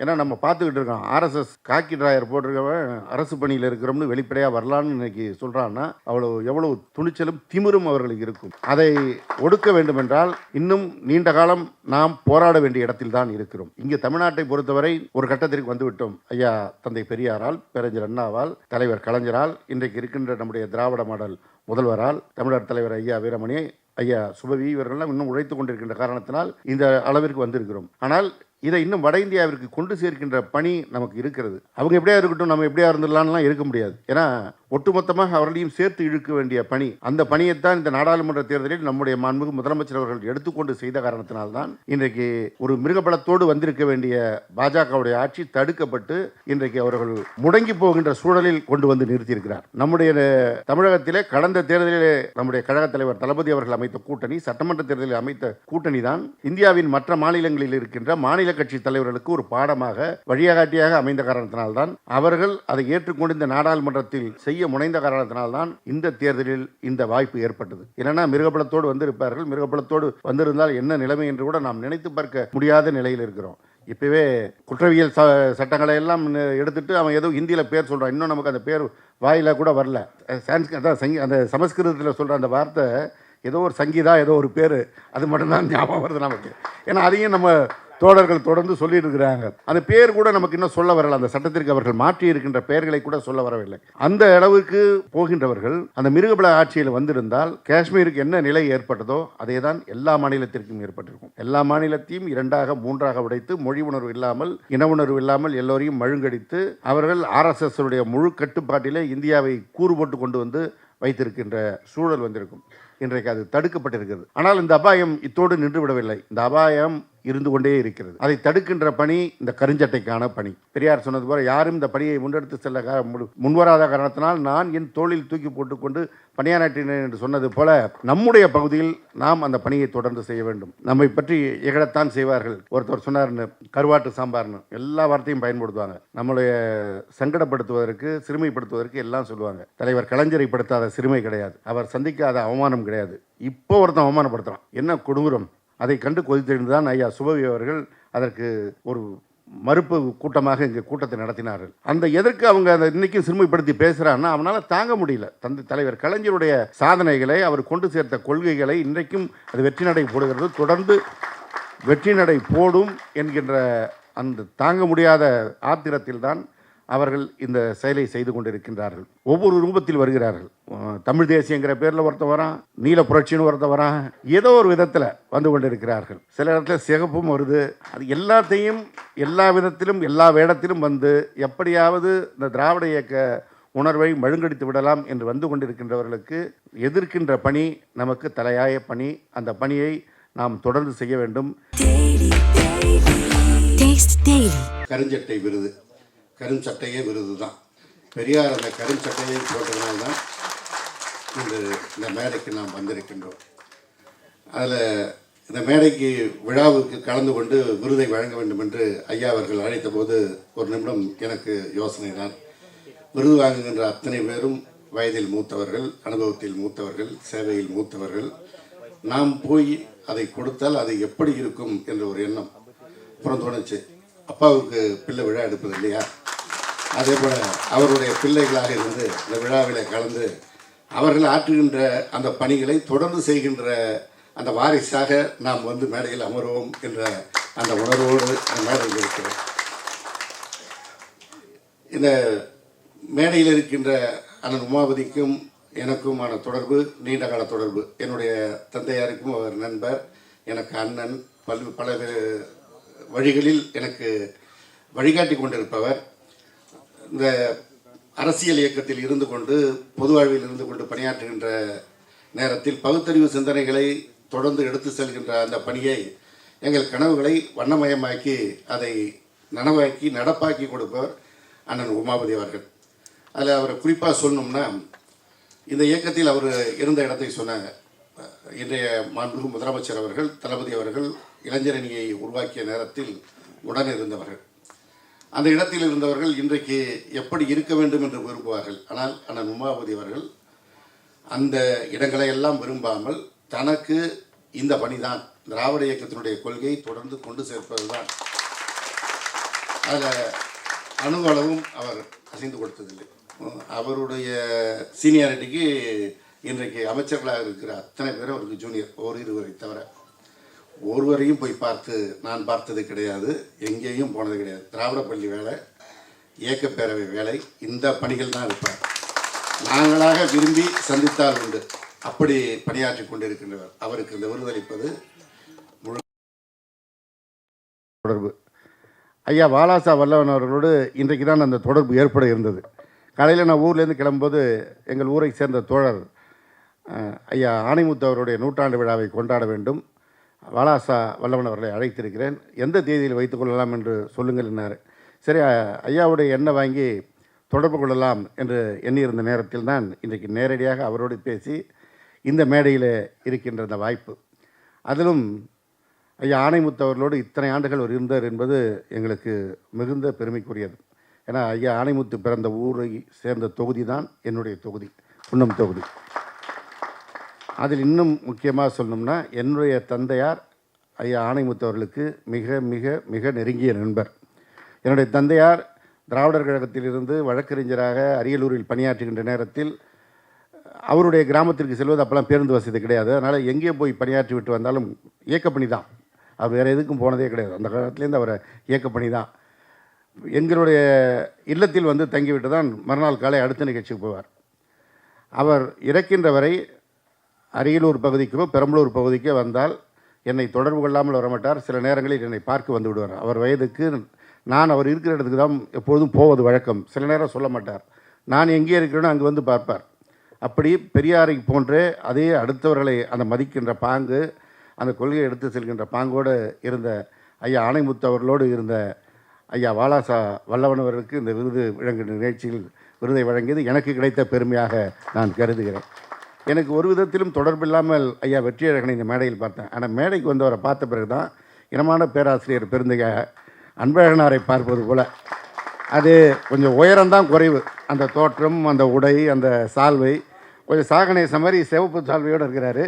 ஏன்னா நம்ம பார்த்துக்கிட்டு இருக்கோம், ஆர்எஸ்எஸ் காக்கி டிராயர் போட்டிருக்கவன் அரசு பணியில் இருக்கிறோம்னு வெளிப்படையாக வரலான்னு இன்னைக்கு சொல்கிறான்னா எவ்வளவு துணிச்சலும் திமிரும் அவர்களுக்கு இருக்கும். அதை ஒடுக்க வேண்டும் என்றால் இன்னும் நீண்ட காலம் நாம் போராட வேண்டிய இடத்தில் தான் இருக்கிறோம். இங்கே தமிழ்நாட்டை பொறுத்தவரை ஒரு கட்டத்திற்கு வந்துவிட்டோம். ஐயா தந்தை பெரியாரால், பேரறிஞர் அண்ணாவால், தலைவர் கலைஞரால், இன்றைக்கு இருக்கின்ற நம்முடைய திராவிட மாடல் முதல்வரால், தமிழர் தலைவர் ஐயா வீரமணி, ஐயா சுபவி இவர்கள்லாம் இன்னும் உழைத்துக் கொண்டிருக்கின்ற காரணத்தினால் இந்த அளவிற்கு வந்திருக்கிறோம். ஆனால் இதை இன்னும் வட இந்தியாவிற்கு கொண்டு சேர்க்கின்ற பணி நமக்கு இருக்கிறது. அவங்க எப்படியா இருக்கட்டும், நம்ம எப்படியா இருந்துடலாம்லாம் இருக்க முடியாது. ஏன்னா ஒட்டுமொத்தமாக அவர்களையும் சேர்த்து இழுக்க வேண்டிய பணி, அந்த பணியைத்தான் இந்த நாடாளுமன்ற தேர்தலில் நம்முடைய மாண்புமிகு முதலமைச்சர் அவர்கள் எடுத்துக்கொண்டு செய்த காரணத்தினால்தான் இன்றைக்கு ஒரு மிருகபலத்தோடு வந்திருக்க வேண்டிய பாஜகவுடைய ஆட்சி தடுக்கப்பட்டு இன்றைக்கு அவர்கள் முடங்கி போகின்ற சூழலில் கொண்டு வந்து நிறுத்தியிருக்கிறார். நம்முடைய தமிழகத்திலே கடந்த தேர்தலிலே நம்முடைய கழக தலைவர் தளபதி அவர்கள் அமைத்த கூட்டணி, சட்டமன்ற தேர்தலில் அமைத்த கூட்டணி தான் இந்தியாவின் மற்ற மாநிலங்களில் இருக்கின்ற மாநில கட்சி தலைவர்களுக்கு ஒரு பாடமாக வழிகாட்டியாக அமைந்த காரணத்தினால்தான் அவர்கள் அதை ஏற்றுக்கொண்டு இந்த நாடாளுமன்றத்தில் செய்ய முனைந்த காரணத்தினால்தான் இந்த தேர்தலில் இந்த வாய்ப்பு ஏற்பட்டது. இல்லைன்னா மிருகபலத்தோடு வந்திருப்பார்கள். மிருகபலத்தோடு வந்திருந்தால் என்ன நிலைமை என்று கூட நாம் நினைத்து பார்க்க முடியாத நிலையில் இருக்கிறோம். இப்பவே குற்றவியல் சட்டங்களை எல்லாம் எடுத்துட்டு அவன் ஏதோ ஹிந்தியில் பேர் சொல்கிறான். இன்னும் நமக்கு அந்த பேர் வாயில கூட வரல. அந்த சமஸ்கிருதத்தில் சொல்கிற அந்த வார்த்தை ஏதோ ஒரு சங்கீதா, ஏதோ ஒரு பேர், அது மட்டும்தான் ஞாபகம் வருது நமக்கு. ஏன்னா அதையும் நம்ம தோழர்கள் தொடர்ந்து சொல்லிட்டு இருக்கிறாங்க. அந்த பேர் கூட நமக்கு இன்னும் சொல்ல வரல. அந்த சட்டத்திற்கு அவர்கள் மாற்றி இருக்கின்ற பெயர்களை கூட சொல்ல வரவில்லை. அந்த அளவுக்கு போகின்றவர்கள் அந்த மிருகபல ஆட்சியில் வந்திருந்தால் காஷ்மீருக்கு என்ன நிலை ஏற்பட்டதோ அதே தான் எல்லா மாநிலத்திற்கும் ஏற்பட்டிருக்கும். எல்லா மாநிலத்தையும் இரண்டாக மூன்றாக உடைத்து, மொழி உணர்வு இல்லாமல், இன உணர்வு இல்லாமல் எல்லோரையும் மழுங்கடித்து அவர்கள் ஆர்எஸ்எஸ் உடைய முழு கட்டுப்பாட்டிலே இந்தியாவை கூறு போட்டு கொண்டு வந்து வைத்திருக்கின்ற சூழல் வந்திருக்கும். இன்றைக்கு அது தடுக்கப்பட்டிருக்கிறது. ஆனால் இந்த அபாயம் இத்தோடு நின்று விடவில்லை. இந்த அபாயம் இருந்து கொண்டே இருக்கிறது. அதை தடுக்கின்ற பணி இந்த கருஞ்சட்டைக்கான பணி. பெரியார் சொன்னது போல யாரும் இந்த பணியை முன்னெடுத்து செல்ல முன்வராத காரணத்தினால் நான் என் தோளில் தூக்கி போட்டுக்கொண்டு பணியாற்றினேன் என்று சொன்னது போல நம்முடைய பகுதியில் நாம் அந்த பணியை தொடர்ந்து செய்ய வேண்டும். நம்மை பற்றி இகழத்தான் செய்வார்கள். ஒருத்தர் சொன்னார்னு, கருவாட்டு சாம்பார்னு எல்லா வார்த்தையும் பயன்படுத்துவாங்க. நம்மளுடைய சங்கடப்படுத்துவதற்கு, சிறுமைப்படுத்துவதற்கு எல்லாம் சொல்லுவாங்க. தலைவர் கலைஞரை படுத்தாத சிறுமை கிடையாது, அவர் சந்திக்காத அவமானம் கிடையாது. இப்போ ஒருத்தன் அவமானப்படுத்துறான், என்ன கொடூரம். அதை கண்டு கொதித்தெழுந்துதான் ஐயா சுபவி அவர்கள் அதற்கு ஒரு மறுப்பு கூட்டமாக இங்கே கூட்டத்தை நடத்தினார்கள். அந்த எதற்கு அவங்க அதை இன்னைக்கும் சிறுமைப்படுத்தி பேசுகிறான்னா அவனால் தாங்க முடியல. தந்தை தலைவர் கலைஞருடைய சாதனைகளை, அவர் கொண்டு சேர்த்த கொள்கைகளை இன்றைக்கும் அது வெற்றி நடை போடுகிறது, தொடர்ந்து வெற்றி நடை போடும் என்கின்ற அந்த தாங்க முடியாத ஆத்திரத்தில் தான் அவர்கள் இந்த செயலை செய்து கொண்டிருக்கின்றார்கள். ஒவ்வொரு ரூபத்தில் வருகிறார்கள். தமிழ் தேசியங்கிற பேரில் ஒருத்தர் வரான், நீல புரட்சின்னு ஒருத்தர் வரான், ஏதோ ஒரு விதத்தில் வந்து கொண்டிருக்கிறார்கள். சில இடத்துல சிகப்பும் வருது. அது எல்லாத்தையும் எல்லா விதத்திலும் எல்லா வேடத்திலும் வந்து எப்படியாவது இந்த திராவிட இயக்க உணர்வை மழுங்கடித்து விடலாம் என்று வந்து கொண்டிருக்கின்றவர்களுக்கு எதிர்க்கின்ற பணி நமக்கு தலையாய பணி. அந்த பணியை நாம் தொடர்ந்து செய்ய வேண்டும். கருஞ்சட்டை விருது, கருஞ்சட்டையே விருது தான். பெரியார் அந்த கருஞ்சட்டையை போட்டதுனால்தான் இந்த மேடைக்கு நாம் வந்திருக்கின்றோம். அதில் இந்த மேடைக்கு விழாவுக்கு கலந்து கொண்டு விருதை வழங்க வேண்டும் என்று ஐயா அவர்கள் அழைத்த போது ஒரு நிமிடம் எனக்கு யோசனை தான். விருது வாங்குகின்ற அத்தனை பேரும் வயதில் மூத்தவர்கள், அனுபவத்தில் மூத்தவர்கள், சேவையில் மூத்தவர்கள். நாம் போய் அதை கொடுத்தால் அது எப்படி இருக்கும் என்ற ஒரு எண்ணம் அப்புறம் தோணுச்சு. அப்பாவுக்கு பிள்ளை விழா எடுப்பது இல்லையா, அதே போல் அவருடைய பிள்ளைகளாக இருந்து இந்த விழாவில் கலந்து அவர்கள் ஆற்றுகின்ற அந்த பணிகளை தொடர்ந்து செய்கின்ற அந்த வாரிசாக நாம் வந்து மேடையில் அமர்வோம் என்ற அந்த உணர்வோடு அந்த மேடையில் இருக்கிறோம். இந்த மேடையில் இருக்கின்ற அண்ணன் உமாபதிக்கும் எனக்குமான தொடர்பு நீண்டகால தொடர்பு. என்னுடைய தந்தையாருக்கும் அவர் நண்பர், எனக்கு அண்ணன், பல வழிகளில் எனக்கு வழிகாட்டி கொண்டிருப்பவர். இந்த அரசியல் இயக்கத்தில் இருந்து கொண்டு, பொது வாழ்வில் இருந்து கொண்டு பணியாற்றுகின்ற நேரத்தில் பகுத்தறிவு சிந்தனைகளை தொடர்ந்து எடுத்து செல்கின்ற அந்த பணியை, எங்கள் கனவுகளை வண்ணமயமாக்கி அதை நனவாக்கி நடப்பாக்கி கொடுப்பவர் அண்ணன் உமாபதி அவர்கள். அதில் அவரை குறிப்பாக சொல்லணும்னா, இந்த இயக்கத்தில் அவர் இருந்த இடத்தை சொன்னாங்க. இன்றைய மாண்புமிகு முதலமைச்சர் அவர்கள், தளபதி அவர்கள் இளைஞரணியை உருவாக்கிய நேரத்தில் உடன் இருந்தவர்கள். அந்த இடத்தில் இருந்தவர்கள் இன்றைக்கு எப்படி இருக்க வேண்டும் என்று விரும்புவார்கள். ஆனால் அண்ணன் உமாபதி அவர்கள் அந்த இடங்களை எல்லாம் விரும்பாமல் தனக்கு இந்த பணிதான், திராவிட இயக்கத்தினுடைய கொள்கையை தொடர்ந்து கொண்டு சேர்ப்பதுதான் அதில் அணுவளவும் அவர் அசைந்து கொடுத்ததில்லை. அவருடைய சீனியாரிட்டிக்கு இன்றைக்கு அமைச்சர்களாக இருக்கிற அத்தனை பேரும் அவருக்கு ஜூனியர், இருவரை தவிர. ஒருவரையும் போய் பார்த்து நான் பார்த்தது கிடையாது, எங்கேயும் போனது கிடையாது. திராவிட பள்ளி வேலை, இயக்கப்பேரவை வேலை, இந்த பணிகள் தான் இருப்பார். நாங்களாக விரும்பி சந்தித்தால் உண்டு, அப்படி பணியாற்றி கொண்டிருக்கின்றவர். அவருக்கு இந்த விருதளிப்பது முழு தொடர்பு. ஐயா வாலாசா வல்லவன் அவர்களோடு இன்றைக்கு தான் அந்த தொடர்பு ஏற்பட இருந்தது. காலையில் நான் ஊர்லேருந்து கிளம்பும்போது எங்கள் ஊரை சேர்ந்த தோழர் ஐயா ஆணைமுத்து அவருடைய நூற்றாண்டு விழாவை கொண்டாட வேண்டும், வாலாசா வல்லவன் அவர்களை அழைத்திருக்கிறேன், எந்த தேதியில் வைத்துக்கொள்ளலாம் என்று சொல்லுங்கள் என்னார். சரி, ஐயாவுடைய எண்ணெய் வாங்கி தொடர்பு கொள்ளலாம் என்று எண்ணியிருந்த நேரத்தில் தான் இன்றைக்கு நேரடியாக அவரோடு பேசி இந்த மேடையில் இருக்கின்ற அந்த வாய்ப்பு. அதிலும் ஐயா ஆணைமுத்து அவர்களோடு இத்தனை ஆண்டுகள் அவர் இருந்தார் என்பது எங்களுக்கு மிகுந்த பெருமைக்குரியது. ஏன்னா ஐயா ஆணைமுத்து பிறந்த ஊரை சேர்ந்த தொகுதி தான் என்னுடைய தொகுதி, குன்னம் தொகுதி. அதில் இன்னும் முக்கியமாக சொல்லணும்னா என்னுடைய தந்தையார் ஐயா ஆணைமுத்து அவர்களுக்கு மிக மிக மிக நெருங்கிய நண்பர். என்னுடைய தந்தையார் திராவிடர் கழகத்திலிருந்து வழக்கறிஞராக அரியலூரில் பணியாற்றுகின்ற நேரத்தில் அவருடைய கிராமத்திற்கு செல்வது அப்போல்லாம் பேருந்து வசதி கிடையாது. அதனால் எங்கே போய் பணியாற்றி விட்டு வந்தாலும் இயக்கப்பணி தான், அவர் வேறு எதுக்கும் போனதே கிடையாது. அந்த காலத்துலேருந்து அவரை இயக்கப்பணி தான். எங்களுடைய இல்லத்தில் வந்து தங்கிவிட்டு தான் மறுநாள் காலை அடுத்த நிகழ்ச்சிக்கு போவார். அவர் இறக்கின்ற வரை அரியலூர் பகுதிக்கோ பெரம்பலூர் பகுதிக்கோ வந்தால் என்னை தொடர்பு கொள்ளாமல் வரமாட்டார். சில நேரங்களில் என்னை பார்க்க வந்து விடுவார். அவர் வயதுக்கு நான் அவர் இருக்கிற இடத்துக்கு தான் எப்பொழுதும் போவது வழக்கம். சில நேரம் சொல்ல மாட்டார், நான் எங்கே இருக்கிறேனோ அங்கே வந்து பார்ப்பார். அப்படி பெரியாரை போன்றே அதே அடுத்தவர்களை அந்த மதிக்கின்ற பாங்கு, அந்த கொள்கையை எடுத்து செல்கின்ற பாங்கோடு இருந்த ஐயா ஆணைமுத்து அவர்களோடு இருந்த ஐயா வாலாசா வல்லவன் அவர்களுக்கு இந்த விருது வழங்குகின்ற நிகழ்ச்சியில் விருதை வழங்கியது எனக்கு கிடைத்த பெருமையாக நான் கருதுகிறேன். எனக்கு ஒரு விதத்திலும் தொடர்பில்லாமல் ஐயா வெற்றியழகனை இந்த மேடையில் பார்த்தேன். ஆனால் மேடைக்கு வந்தவரை பார்த்த பிறகு தான் இனமான பேராசிரியர் பெருந்தைய அன்பழகனாரை பார்ப்பது போல், அது கொஞ்சம் உயரம்தான் குறைவு. அந்த தோற்றம், அந்த உடை, அந்த சால்வை கொஞ்சம் சாகனேச மாதிரி சிவப்பு சால்வையோடு இருக்கிறாரு.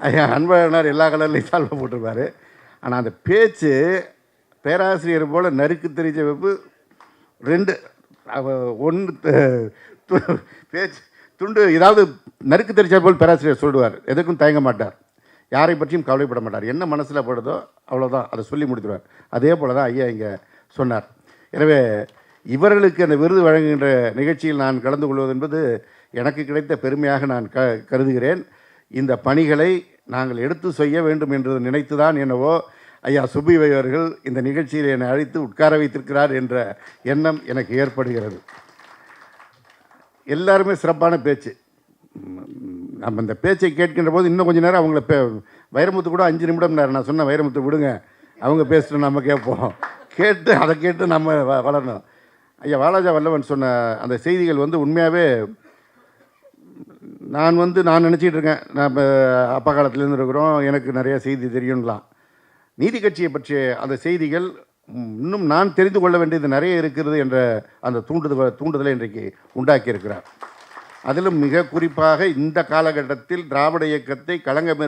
ஐயா அன்பழகனார் எல்லா கலர்லேயும் சால்வை போட்டிருப்பார். ஆனால் அந்த பேச்சு பேராசிரியர் போல் நறுக்கு தெரிஞ்ச வெப்பு ரெண்டு பேச்சு துண்டு ஏதாவது நறுக்கு தெரிச்சால் போல் பேராசிரியர் சொல்லுவார். எதுக்கும் தயங்க மாட்டார், யாரை பற்றியும் கவலைப்பட மாட்டார். என்ன மனசில் படுதோ அவ்வளோதான், அதை சொல்லி முடித்துடுவார். அதே போல் தான் ஐயா இங்கே சொன்னார். எனவே இவர்களுக்கு அந்த விருது வழங்குகின்ற நிகழ்ச்சியில் நான் கலந்து கொள்வது என்பது எனக்கு கிடைத்த பெருமையாக நான் கருதுகிறேன். இந்த பணிகளை நாங்கள் எடுத்து செய்ய வேண்டும் என்று நினைத்து தான் என்னவோ ஐயா சுப்பிவை அவர்கள் இந்த நிகழ்ச்சியில் என்னை அழைத்து உட்கார வைத்திருக்கிறார் என்ற எண்ணம் எனக்கு ஏற்படுகிறது. எல்லாருமே சிறப்பான பேச்சு. நம்ம இந்த பேச்சை கேட்கின்ற போது இன்னும் கொஞ்சம் நேரம் அவங்கள வைரமுத்து கூட 5 நிமிடம் நேரம் நான் சொன்னேன், வைரமுத்து விடுங்க, அவங்க பேசிட்டு நம்ம கேட்போம், கேட்டு அதை கேட்டு நம்ம வளரணும். ஐயா வாலாஜா வல்லவன் சொன்ன அந்த செய்திகள் வந்து உண்மையாகவே நான் நினச்சிக்கிட்டு இருக்கேன், நம்ம அப்பா காலத்துலேருந்து இருக்கிறோம், எனக்கு நிறைய செய்தி தெரியும்லாம். நீதி கட்சியை பற்றிய அந்த செய்திகள் இன்னும் நான் தெரிந்து கொள்ள வேண்டியது நிறைய இருக்கிறது என்ற அந்த தூண்டுதலை இன்றைக்கு உண்டாக்கியிருக்கிறார். அதிலும் மிக குறிப்பாக இந்த காலகட்டத்தில் திராவிட இயக்கத்தை களங்கம்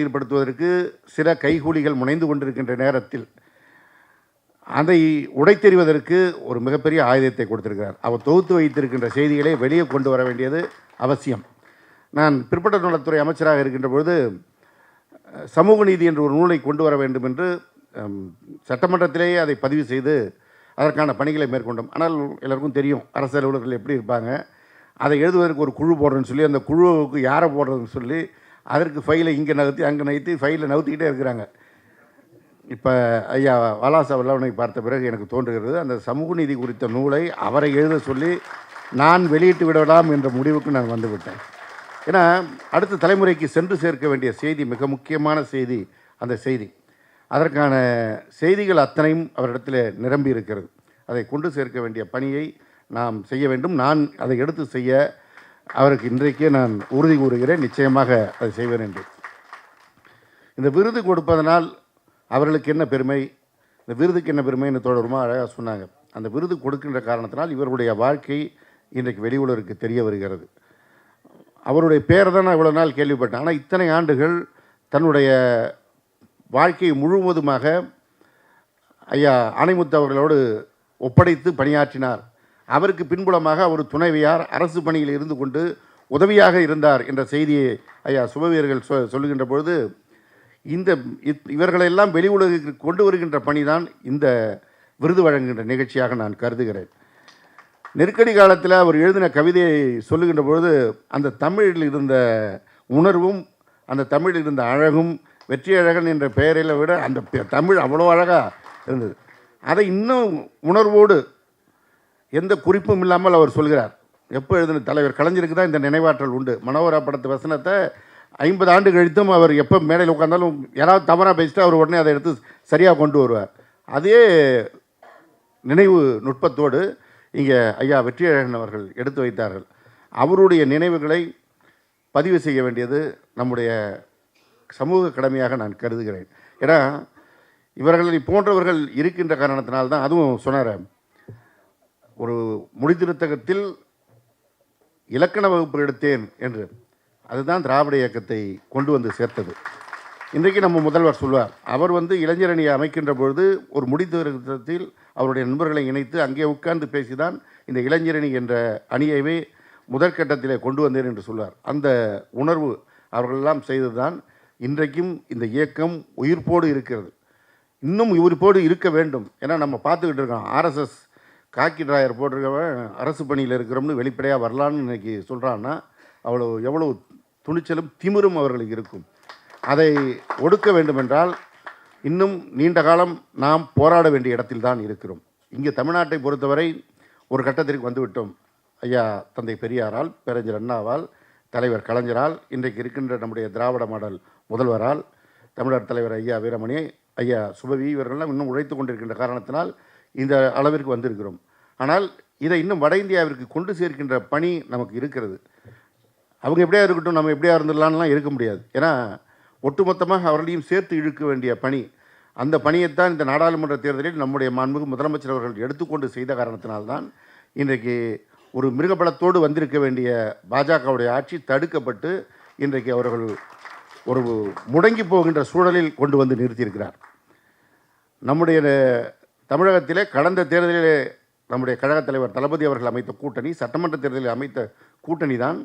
ஏற்படுத்துவதற்கு சில கைகூலிகள் முனைந்து கொண்டிருக்கின்ற நேரத்தில் அதை உடைத்தெறிவதற்கு ஒரு மிகப்பெரிய ஆயுதத்தை கொடுத்திருக்கிறார். அவர் தொகுத்து வைத்திருக்கின்ற செய்திகளை வெளியே கொண்டு வர வேண்டியது அவசியம். நான் பிற்பட்ட நலத்துறை அமைச்சராக இருக்கின்ற பொழுது சமூக நீதி என்ற ஒரு நூலை கொண்டு வர வேண்டும் என்று சட்டமன்றத்திலேயே அதை பதிவு செய்து அதற்கான பணிகளை மேற்கொண்டோம். ஆனால் எல்லாருக்கும் தெரியும் அரசு அலுவலர்கள் எப்படி இருப்பாங்க. அதை எழுதுவதற்கு ஒரு குழு போடுறேன்னு சொல்லி அந்த குழுவுக்கு யாரை போடுறதுன்னு சொல்லி அதற்கு ஃபைலை இங்கே நகர்த்தி அங்கே நகர்த்தி ஃபைலை நகர்த்திக்கிட்டே இருக்கிறாங்க. இப்போ ஐயா வாலாசா வல்லவனை பார்த்த பிறகு எனக்கு தோன்றுகிறது, அந்த சமூக நீதி குறித்த நூலை அவரை எழுத சொல்லி நான் வெளியிட்டு விடலாம் என்ற முடிவுக்கு நான் வந்துவிட்டேன். ஏன்னா அடுத்த தலைமுறைக்கு சென்று சேர்க்க வேண்டிய செய்தி மிக முக்கியமான செய்தி. அந்த செய்தி, அதற்கான செய்திகள் அத்தனையும் அவரிடத்தில் நிரம்பி இருக்கிறது. அதை கொண்டு சேர்க்க வேண்டிய பணியை நாம் செய்ய வேண்டும். நான் அதை எடுத்து செய்ய அவருக்கு இன்றைக்கே நான் உறுதி கூறுகிறேன், நிச்சயமாக அதை செய்வேன் என்று. இந்த விருது கொடுப்பதனால் அவர்களுக்கு என்ன பெருமை, இந்த விருதுக்கு என்ன பெருமைன்னு தொடருமா அழகாக சொன்னாங்க. அந்த விருது கொடுக்கின்ற காரணத்தினால் இவருடைய வாழ்க்கை இன்றைக்கு வெளி உலகிற்கு தெரிய வருகிறது. அவருடைய பேரை தான் நான் இவ்வளோ நாள் கேள்விப்பட்டேன். ஆனால் இத்தனை ஆண்டுகள் தன்னுடைய வாழ்க்கையை முழுவதுமாக ஐயா ஆணைமுத்து அவர்களோடு ஒப்படைத்து பணியாற்றினார். அவருக்கு பின்புலமாக ஒரு துணைவியார் அரசு பணியில் இருந்து கொண்டு உதவியாக இருந்தார் என்ற செய்தியை ஐயா சுபவீரர்கள் சொல்லுகின்ற பொழுது, இந்த இவர்களெல்லாம் வெளி உலகிற்கு கொண்டு வருகின்ற பணிதான் இந்த விருது வழங்குகின்ற நிகழ்ச்சியாக நான் கருதுகிறேன். நெருக்கடி காலத்தில் அவர் எழுதின கவிதையை சொல்லுகின்ற பொழுது அந்த தமிழில் இருந்த உணர்வும் அந்த தமிழில் இருந்த அழகும், வெற்றியழகன் என்ற பெயரில் விட அந்த தமிழ் அவ்வளோ அழகாக இருந்தது. அதை இன்னும் உணர்வோடு எந்த குறிப்பும் இல்லாமல் அவர் சொல்கிறார். எப்போ எழுதின தலைவர் கலைஞருக்கு தான் இந்த நினைவாற்றல் உண்டு. மனோகரா படத்து வசனத்தை 50 ஆண்டு கழித்தும் அவர் எப்போ மேடையில் உட்கார்ந்தாலும் யாராவது தவறாக பேசிட்டு அவர் உடனே அதை எடுத்து சரியாக கொண்டு வருவார். அதே நினைவு நுட்பத்தோடு இங்கே ஐயா வெற்றியழகன் அவர்கள் எடுத்து வைத்தார்கள். அவருடைய நினைவுகளை பதிவு செய்ய வேண்டியது நம்முடைய சமூக கடமையாக நான் கருதுகிறேன். ஏன்னா இவர்களை போன்றவர்கள் இருக்கின்ற காரணத்தினால்தான், அதுவும் சொன்னார், ஒரு மொழித்திருத்தகத்தில் இலக்கண வகுப்பு எடுத்தேன் என்று, அதுதான் திராவிட இயக்கத்தை கொண்டு வந்து சேர்த்தது. இன்றைக்கு நம்ம முதல்வர் சொல்வார், அவர் இளைஞரணியை அமைக்கின்ற பொழுது ஒரு முடித்திருத்தத்தில் அவருடைய நண்பர்களை இணைத்து அங்கே உட்கார்ந்து பேசிதான் இந்த இளைஞரணி என்ற அணியவே முதற்கட்டத்திலே கொண்டு வந்தேன் என்று சொல்வார். அந்த உணர்வு அவர்களெல்லாம் செய்ததுதான் இன்றைக்கும் இந்த இயக்கம் உயிர்ப்போடு இருக்கிறது. இன்னும் உயிர்ப்போடு இருக்க வேண்டும். ஏன்னா நம்ம பார்த்துக்கிட்டு இருக்கோம், ஆர்எஸ்எஸ் காக்கி டிராயர் போட்டிருக்கவன் அரசு பணியில் இருக்கிறோம்னு வெளிப்படையாக வரலான்னு இன்றைக்கி சொல்கிறான்னா எவ்வளோ துணிச்சலும் திமிரும் அவர்களுக்கு இருக்கும். அதை ஒடுக்க வேண்டுமென்றால் இன்னும் நீண்ட காலம் நாம் போராட வேண்டிய இடத்தில் தான் இருக்கிறோம். இங்கே தமிழ்நாட்டை பொறுத்தவரை ஒரு கட்டத்திற்கு வந்துவிட்டோம். ஐயா தந்தை பெரியாரால், பேரறிஞர் அண்ணாவால், தலைவர் கலைஞரால், இன்றைக்கு இருக்கின்ற நம்முடைய திராவிட மாடல் முதல்வரால், தமிழர் தலைவர் ஐயா வீரமணி, ஐயா சுபவி இவர்கள்லாம் இன்னும் உழைத்து கொண்டிருக்கின்ற காரணத்தினால் இந்த அளவிற்கு வந்திருக்கிறோம். ஆனால் இதை இன்னும் வட இந்தியாவிற்கு கொண்டு சேர்க்கின்ற பணி நமக்கு இருக்கிறது. அவங்க எப்படியா இருக்கட்டும், நம்ம எப்படியா இருந்துடலான்லாம் இருக்க முடியாது. ஏன்னா ஒட்டுமொத்தமாக அவர்களையும் சேர்த்து இழுக்க வேண்டிய பணி, அந்த பணியைத்தான் இந்த நாடாளுமன்ற தேர்தலில் நம்முடைய மாண்புமிகு முதலமைச்சர் அவர்கள் எடுத்துக்கொண்டு செய்த காரணத்தினால்தான் இன்றைக்கு ஒரு மிருகபலத்தோடு வந்திருக்க வேண்டிய பாஜகவுடைய ஆட்சி தடுக்கப்பட்டு இன்றைக்கு அவர்கள் ஒரு முடங்கி போகின்ற சூழலில் கொண்டு வந்து நிறுத்தியிருக்கிறார். நம்முடைய தமிழகத்திலே கடந்த தேர்தலிலே நம்முடைய கழகத் தலைவர் தளபதி அவர்கள் அமைத்த கூட்டணி, சட்டமன்ற தேர்தலில் அமைத்த கூட்டணி தான்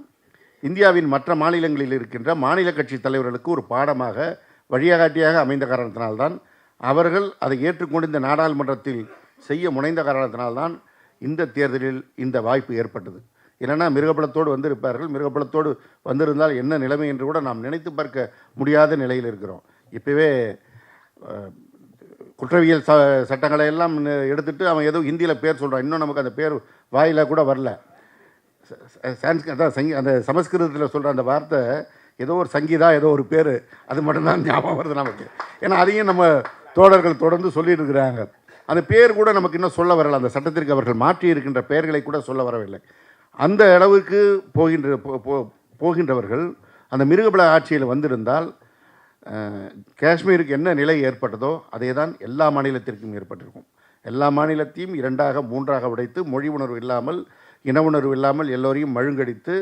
இந்தியாவின் மற்ற மாநிலங்களில் இருக்கின்ற மாநில கட்சி தலைவர்களுக்கு ஒரு பாடமாக வழிகாட்டியாக அமைந்த காரணத்தினால்தான் அவர்கள் அதை ஏற்றுக்கொண்டு இந்த நாடாளுமன்றத்தில் செய்ய முனைந்த காரணத்தினால்தான் இந்த தேர்தலில் இந்த வாய்ப்பு ஏற்பட்டது. இல்லைன்னா மிருகபலத்தோடு வந்திருப்பார்கள். மிருகபலத்தோடு வந்திருந்தால் என்ன நிலைமை என்று கூட நாம் நினைத்து பார்க்க முடியாத நிலையில் இருக்கிறோம். இப்போவே குற்றவியல் சட்டங்களை எல்லாம் எடுத்துகிட்டு அவன் ஏதோ ஹிந்தியில் பேர் சொல்கிறான். இன்னும் நமக்கு அந்த பேர் வாயில் கூட வரல. அந்த சமஸ்கிருதத்தில் சொல்கிற அந்த வார்த்தை ஏதோ ஒரு சங்கீதா, ஏதோ ஒரு பேர், அது மட்டும்தான் ஞாபகம் வருது நமக்கு. ஏன்னா அதையும் நம்ம தோழர்கள் தொடர்ந்து சொல்லிட்டு இருக்கிறாங்க. அந்த பேர் கூட நமக்கு இன்னும் சொல்ல வரலை. அந்த சட்டத்திற்கு அவர்கள் மாற்றி இருக்கின்ற பெயர்களை கூட சொல்ல வரவில்லை. அந்த அளவுக்கு போகின்றவர்கள் அந்த மிருகபல ஆட்சியில் வந்திருந்தால் காஷ்மீருக்கு என்ன நிலை ஏற்பட்டதோ அதே தான் எல்லா மாநிலத்திற்கும் ஏற்பட்டிருக்கும். எல்லா மாநிலத்தையும் 2ஆக 3ஆக உடைத்து, மொழி உணர்வு இல்லாமல், இன உணர்வு இல்லாமல் எல்லோரையும் மழுங்கடித்து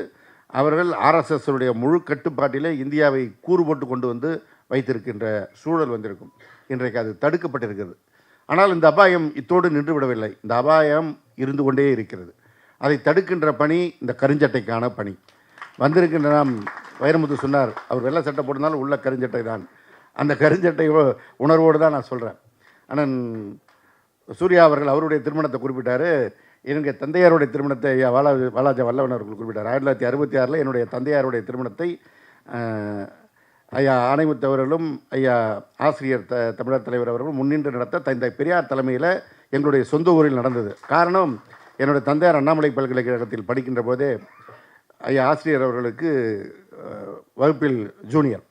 அவர்கள் ஆர்எஸ்எஸ்னுடைய முழு கட்டுப்பாட்டிலே இந்தியாவை கூறு போட்டு கொண்டு வந்து வைத்திருக்கின்ற சூழல் வந்திருக்கும். இன்றைக்கு அது தடுக்கப்பட்டிருக்கிறது. ஆனால் இந்த அபாயம் இத்தோடு நின்று விடவில்லை. இந்த அபாயம் இருந்து கொண்டே இருக்கிறது. அதை தடுக்கின்ற பணி இந்த கருஞ்சட்டைக்கான பணி. வந்திருக்கின்ற நாம் வைரமுத்து சொன்னார், அவர் வெள்ளை சட்டை போட்டிருந்தாலும் உள்ள கருஞ்சட்டை தான். அந்த கருஞ்சட்டை உணர்வோடு தான் நான் சொல்கிறேன். ஆனால் சூர்யா அவர்கள் அவருடைய திருமணத்தை குறிப்பிட்டார். என்னுடைய தந்தையாருடைய திருமணத்தை ஐயா வாலாஜா வல்லவன் அவர்கள் குறிப்பிட்டார். 1966 என்னுடைய தந்தையாருடைய திருமணத்தை ஐயா ஆணைமுத்து அவர்களும் ஐயா ஆசிரியர் தமிழர் தலைவர் அவர்களும் முன்னின்று நடத்த தந்தை பெரியார் தலைமையில் எங்களுடைய சொந்த ஊரில் நடந்தது. காரணம், என்னுடைய தந்தையார் அண்ணாமலை பல்கலைக்கழகத்தில் படிக்கின்ற போதே ஐயா ஆசிரியர் அவர்களுக்கு வகுப்பில் ஜூனியர்,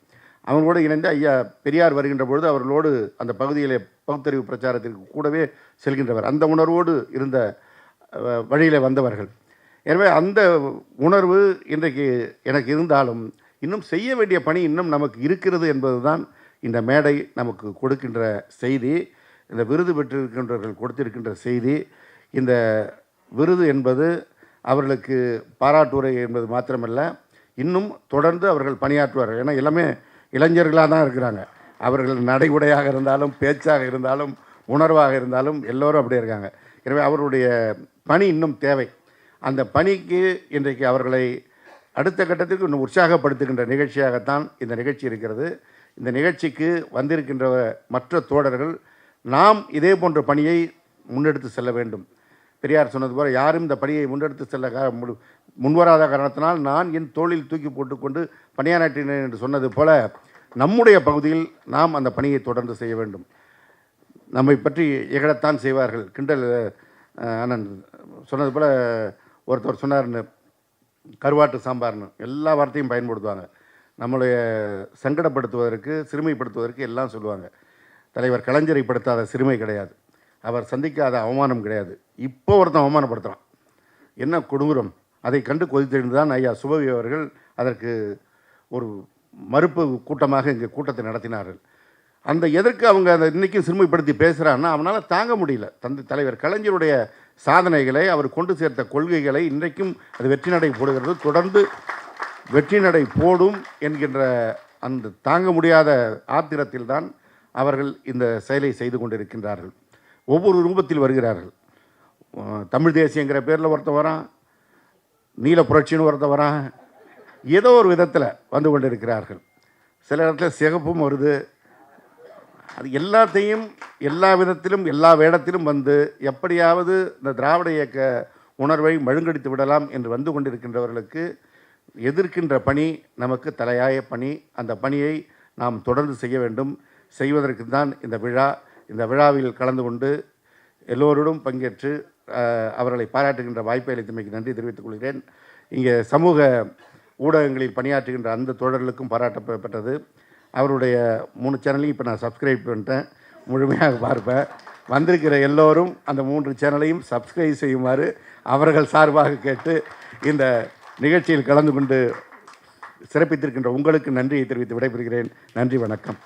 அவங்களோடு இணைந்து ஐயா பெரியார் வருகின்ற பொழுது அவர்களோடு அந்த பகுதியிலே பகுத்தறிவு பிரச்சாரத்திற்கு கூடவே செல்கின்றவர். அந்த உணர்வோடு இருந்த வழியில் வந்தவர்கள். எனவே அந்த உணர்வு இன்றைக்கு எனக்கு இருந்தாலும் இன்னும் செய்ய வேண்டிய பணி இன்னும் நமக்கு இருக்கிறது என்பது தான் இந்த மேடை நமக்கு கொடுக்கின்ற செய்தி. இந்த விருது பெற்றிருக்கின்றவர்கள் கொடுத்திருக்கின்ற செய்தி. இந்த விருது என்பது அவர்களுக்கு பாராட்டுரை என்பது மாத்திரமல்ல, இன்னும் தொடர்ந்து அவர்கள் பணியாற்றுவார்கள். ஏன்னா எல்லாமே இளைஞர்களாக தான் இருக்கிறாங்க. அவர்கள் நடை உடையாக இருந்தாலும், பேச்சாக இருந்தாலும், உணர்வாக இருந்தாலும் எல்லோரும் அப்படியே இருக்காங்க. எனவே அவருடைய பணி இன்னும் தேவை. அந்த பணிக்கு இன்றைக்கு அவர்களை அடுத்த கட்டத்திற்கு இன்னும் உற்சாகப்படுத்துகின்ற நிகழ்ச்சியாகத்தான் இந்த நிகழ்ச்சி இருக்கிறது. இந்த நிகழ்ச்சிக்கு வந்திருக்கின்ற மற்ற தோழர்கள் நாம் இதே போன்ற பணியை முன்னெடுத்து செல்ல வேண்டும். பெரியார் சொன்னது போல யாரும் இந்த பணியை முன்னெடுத்து செல்ல முன்வராத காரணத்தினால் நான் என் தோளில் தூக்கி போட்டுக்கொண்டு பணியாற்றினேன் என்று சொன்னது போல நம்முடைய பகுதியில் நாம் அந்த பணியை தொடர்ந்து செய்ய வேண்டும். நம்மை பற்றி இகழத்தான் செய்வார்கள். கிண்டல் அண்ணன் சொன்னது போல் ஒருத்தர் சொன்னார்னு கருவாட்டு சாம்பார்னு எல்லா வார்த்தையும் பயன்படுத்துவாங்க. நம்மளுடைய சங்கடப்படுத்துவதற்கு சிறுமைப்படுத்துவதற்கு எல்லாம் சொல்லுவாங்க. தலைவர் கலைஞரை படுத்தாத சிறுமை கிடையாது, அவர் சந்திக்காத அவமானம் கிடையாது. இப்போ ஒருத்தன் அவமானப்படுத்துகிறான், என்ன கொடூரம்! அதை கண்டு கொதித்தெழுந்து தான் ஐயா சுபவி அவர்கள் அதற்கு ஒரு மறுப்பு கூட்டமாக இங்கே கூட்டத்தை நடத்தினார்கள். அந்த எதற்கு அவங்க அதை இன்றைக்கும் சிறுமைப்படுத்தி பேசுகிறான்னா அவனால் தாங்க முடியல. தலைவர் கலைஞருடைய சாதனைகளை, அவர் கொண்டு சேர்த்த கொள்கைகளை இன்றைக்கும் அது வெற்றி நடை போடுகிறது, தொடர்ந்து வெற்றி நடை போடும் என்கின்ற அந்த தாங்க முடியாத ஆத்திரத்தில் தான் அவர்கள் இந்த செயலை செய்து கொண்டிருக்கின்றார்கள். ஒவ்வொரு ரூபத்தில் வருகிறார்கள். தமிழ் தேசியங்கிற பேரில் ஒருத்த வரான், நீல புரட்சின்னு ஒருத்த வரான், ஏதோ ஒரு விதத்தில் வந்து கொண்டிருக்கிறார்கள். சில இடத்துல சிகப்பும் வருது. அது எல்லாத்தையும் எல்லா விதத்திலும் எல்லா வேடத்திலும் வந்து எப்படியாவது இந்த திராவிட இயக்க உணர்வை மழுங்கடித்து விடலாம் என்று வந்து கொண்டிருக்கின்றவர்களுக்கு எதிர்க்கின்ற பணி நமக்கு தலையாய பணி. அந்த பணியை நாம் தொடர்ந்து செய்ய வேண்டும். செய்வதற்கு தான் இந்த விழா. இந்த விழாவில் கலந்து கொண்டு எல்லோரோடும் பங்கேற்று அவர்களை பாராட்டுகின்ற வாய்ப்பை அளித்தமைக்கு நன்றி தெரிவித்துக் கொள்கிறேன். இங்கே சமூக ஊடகங்களில் பணியாற்றுகின்ற அந்த தோழர்களுக்கும் பாராட்டப்பட்டது. அவருடைய 3 சேனலையும் இப்போ நான் சப்ஸ்கிரைப் பண்ணிட்டேன், முழுமையாக பார்ப்பேன். வந்திருக்கிற எல்லோரும் அந்த 3 சேனலையும் சப்ஸ்கிரைப் செய்யுமாறு அவர்கள் சார்பாக கேட்டு இந்த நிகழ்ச்சியில் கலந்து கொண்டு சிறப்பித்திருக்கின்ற உங்களுக்கு நன்றியை தெரிவித்து விடைபெறுகிறேன். நன்றி, வணக்கம்.